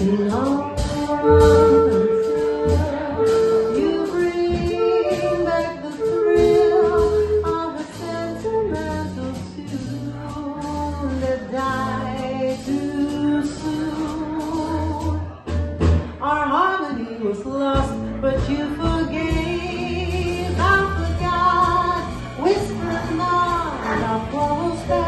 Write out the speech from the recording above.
long until you bring back the thrill of a sentimental tune that died too soon. Our harmony was lost, but you forgave. I forgot, whispered not, our quarrels back.